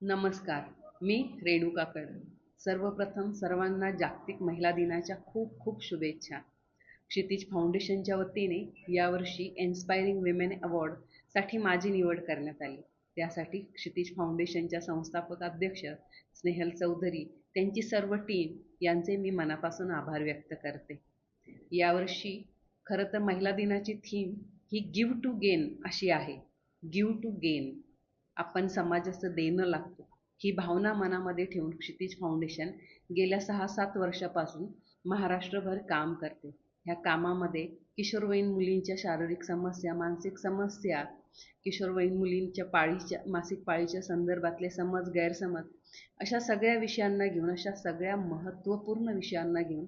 नमस्कार. मी रेणुका कड. सर्वप्रथम सर्वांना जागतिक महिला दिनाच्या खूप खूप शुभेच्छा. क्षितिज फाउंडेशनच्या वतीने यावर्षी इन्स्पायरिंग विमेन अवॉर्डसाठी माझी निवड करण्यात आली. त्यासाठी क्षितिज फाउंडेशनच्या संस्थापक अध्यक्ष स्नेहल चौधरी, त्यांची सर्व टीम यांचे मी मनापासून आभार व्यक्त करते. यावर्षी खरं तर महिला दिनाची थीम ही गिव्ह टू गेन अशी आहे. Give to gain. आपण समाजाचं देणं लागतो ही भावना मनामध्ये ठेवून क्षितिज फाउंडेशन गेल्या 6-7 वर्षापासून महाराष्ट्रभर काम करते. ह्या कामामध्ये किशोरवयीन मुलींच्या शारीरिक समस्या, मानसिक समस्या, किशोरवयीन मुलींच्या मासिक पाळीच्या संदर्भातले समज, गैरसमज अशा सगळ्या विषयांना घेऊन, अशा सगळ्या महत्त्वपूर्ण विषयांना घेऊन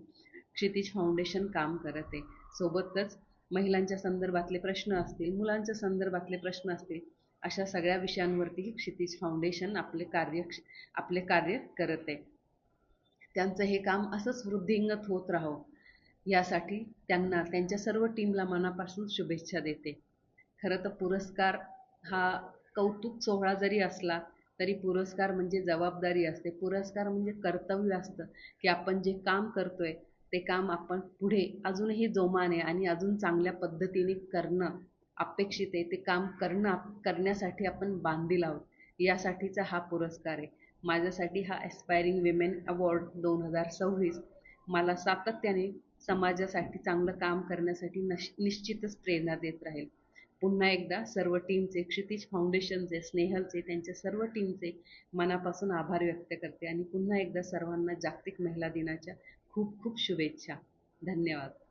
क्षितिज फाउंडेशन काम करत आहे. सोबतच महिलांच्या संदर्भातले प्रश्न असतील, मुलांच्या संदर्भातले प्रश्न असतील, अशा सगळ्या विषयांवरती क्षितिज फाउंडेशन आपले कार्य करत आहे. त्यांचं हे काम असंच वृद्धिंगत होत राहो यासाठी त्यांना, त्यांच्या सर्व टीमला मनापासून शुभेच्छा देते. खरं तर पुरस्कार हा कौतुक सोहळा जरी असला तरी पुरस्कार म्हणजे जबाबदारी असते. पुरस्कार म्हणजे कर्तव्य असतं की आपण जे काम करतोय ते काम आपण पुढे अजूनही जोमाने आणि अजून चांगल्या पद्धतीने करणं अपेक्षित आहे. ते काम करण्यासाठी आपण बांधील आहोत. यासाठीचा हा पुरस्कार आहे. माझ्यासाठी हा एस्पायरिंग विमेन अवॉर्ड 2026 मला सातत्याने समाजासाठी चांगलं काम करण्यासाठी निश्चितच प्रेरणा देत राहील. पुन्हा एकदा सर्व टीमचे, क्षितिज फाउंडेशनचे, स्नेहलचे, त्यांच्या सर्व टीमचे मनापासून आभार व्यक्त करते आणि पुन्हा एकदा सर्वांना जागतिक महिला दिनाच्या खूप खूप शुभेच्छा. धन्यवाद.